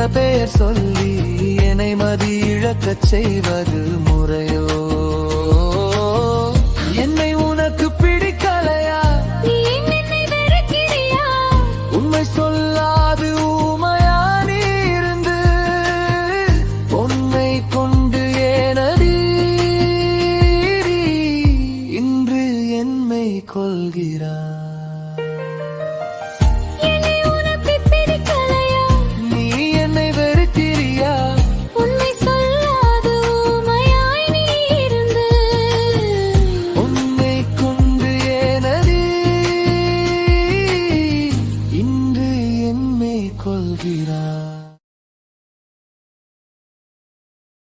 பெயர் சொல்லி என்னை மதி இழக்கச் செய்வது முறையோ? என்னை உனக்கு பிடிக்கலையா? நீ என்னை வெறுக்கிறியா? உண்மை சொல்லாது ஊமையா நீ இருந்து பொன்னை கொண்டு ஏனடி இன்று என்னை கொள்கிறாய்? கொள்கிறார்.